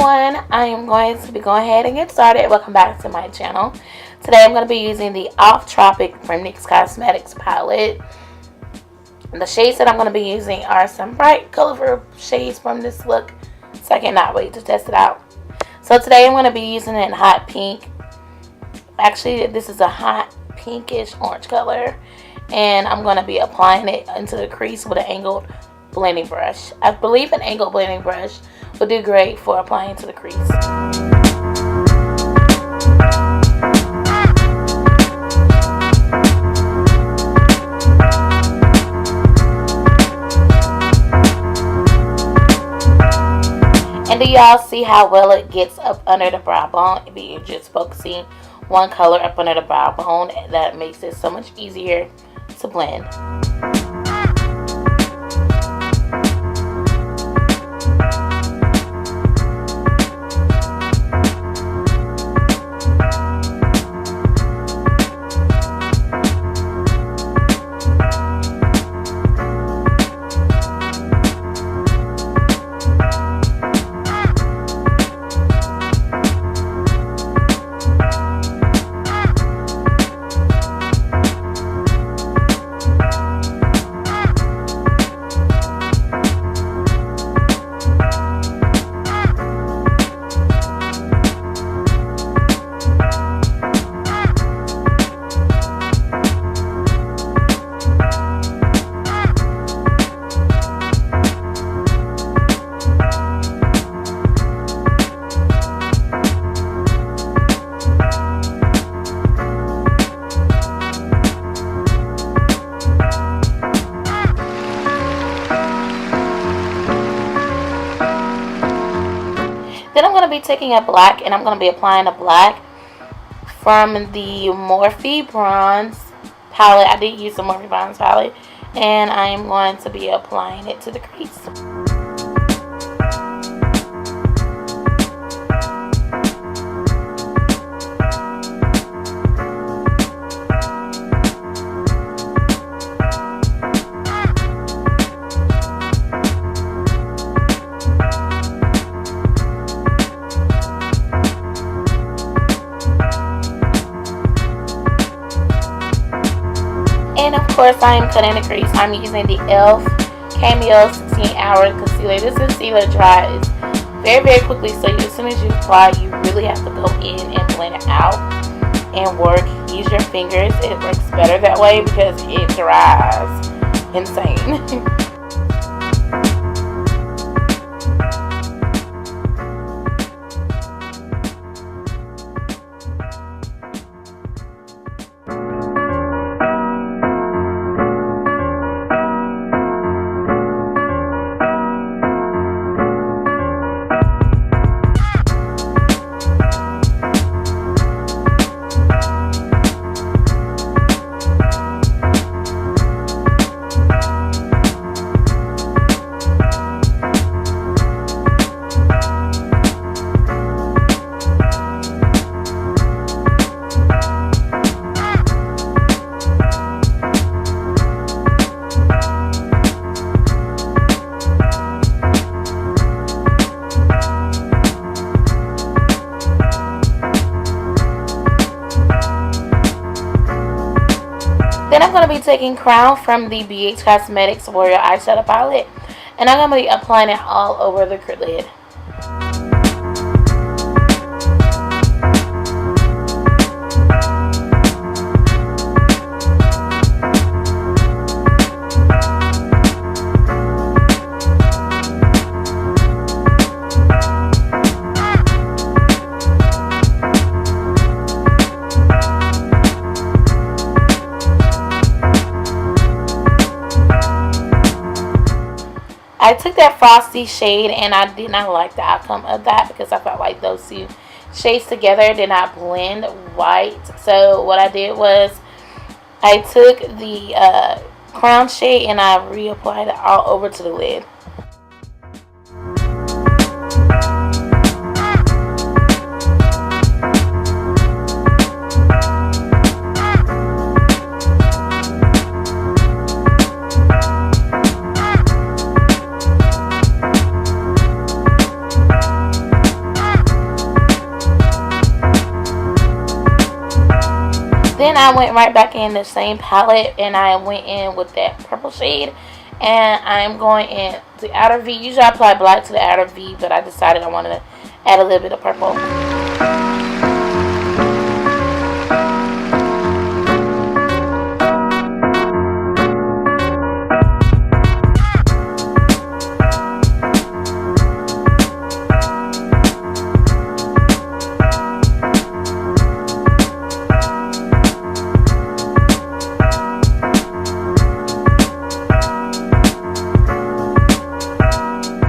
everyone, I am going to be going ahead and get started. Welcome back to my channel. Today I'm going to be using the Off Tropic from NYX Cosmetics palette. The shades that I'm going to be using are some bright colorful shades from this look, so I cannot wait to test it out. So today I'm going to be using it in hot pink. Actually, this is a hot pinkish orange color, and I'm going to be applying it into the crease with an angled blending brush. I believe an angled blending brush will do great for applying to the crease. And do y'all see how well it gets up under the brow bone? If you're just focusing one color up under the brow bone, that makes it so much easier to blend. Then I'm going to be taking a black, and I'm going to be applying a black from the Morphe Bronze palette. I did use the Morphe Bronze palette, and I'm going to be applying it to the crease. And of course, I am cutting the crease. I'm using the e.l.f. Camo 16 Hour Concealer. This concealer dries very, very quickly, so as soon as you apply, you really have to go in and blend it out and work. Use your fingers. It works better that way because it dries insane. Then I'm going to be taking Crown from the BH Cosmetics Warrior Eyeshadow Palette, and I'm going to be applying it all over the lid. I took that Frosty shade, and I did not like the outcome of that because I felt like those two shades together did not blend white. So what I did was I took the Crown shade and I reapplied it all over to the lid. then I went right back in the same palette, and I went in with that purple shade, and I'm going in the outer V. Usually I apply black to the outer V, but I decided I wanted to add a little bit of purple.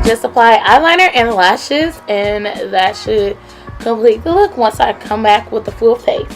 Just apply eyeliner and lashes, and that should complete the look once I come back with the full face.